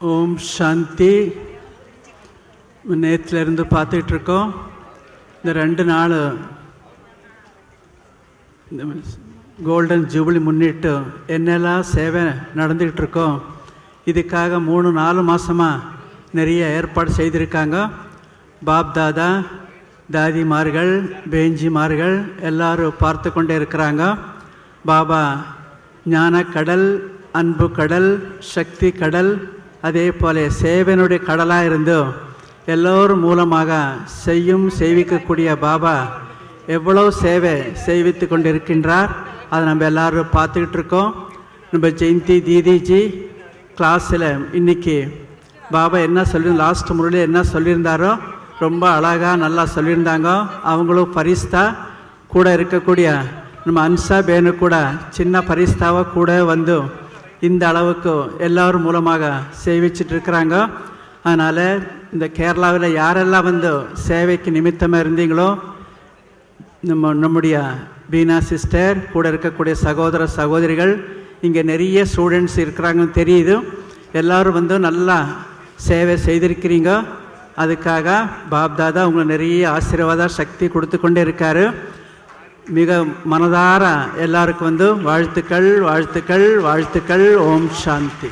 ஓம் சாந்தி. நேற்றுலேருந்து பார்த்துட்ருக்கோம். இந்த 2 நாள் இந்த கோல்டன் ஜூபிலி முன்னிட்டு என்னெல்லாம் சேவை நடந்துகிட்ருக்கோம். இதுக்காக 3-4 மாதமாக நிறைய ஏற்பாடு செய்திருக்காங்க. பாப் தாதா, தாதிமார்கள், பேஞ்சிமார்கள் எல்லோரும் பார்த்து கொண்டே இருக்கிறாங்க. பாபா ஞான கடல், அன்பு கடல், சக்தி கடல், அதே போல் சேவனுடைய கடலாக இருந்து எல்லோரும் மூலமாக செய்விக்கக்கூடிய பாபா எவ்வளோ சேவை செய்வித்து கொண்டு இருக்கின்றார். அதை நம்ம எல்லோரும் பார்த்துக்கிட்டு இருக்கோம். நம்ம ஜெயந்தி தீதிஜி கிளாஸில் இன்றைக்கி பாபா என்ன லாஸ்ட் முறையில் என்ன சொல்லியிருந்தாரோ ரொம்ப அழகாக நல்லா சொல்லியிருந்தாங்க. அவங்களும் பரிஸ்தா கூட இருக்கக்கூடிய நம்ம அன்சா பேனு கூட சின்ன பரிஸ்தாவாக கூட வந்து இந்த அளவுக்கு எல்லோரும் மூலமாக சேவிச்சிட்ருக்கிறாங்க. அதனால் இந்த கேரளாவில் யாரெல்லாம் வந்து சேவைக்கு நிமித்தமாக இருந்தீங்களோ, நம்முடைய பீனா சிஸ்டர் கூட இருக்கக்கூடிய சகோதர சகோதரிகள், இங்கே நிறைய ஸ்டூடெண்ட்ஸ் இருக்கிறாங்கன்னு தெரியுது. எல்லோரும் வந்து நல்லா சேவை செய்திருக்கிறீங்க. அதுக்காக பாப்தாதா உங்களை நிறைய ஆசீர்வாத சக்தி கொடுத்து கொண்டே இருக்கார். மிக மனதார எல்லாருக்கும் வந்து வாழ்த்துக்கள் வாழ்த்துக்கள் வாழ்த்துக்கள். ஓம் சாந்தி.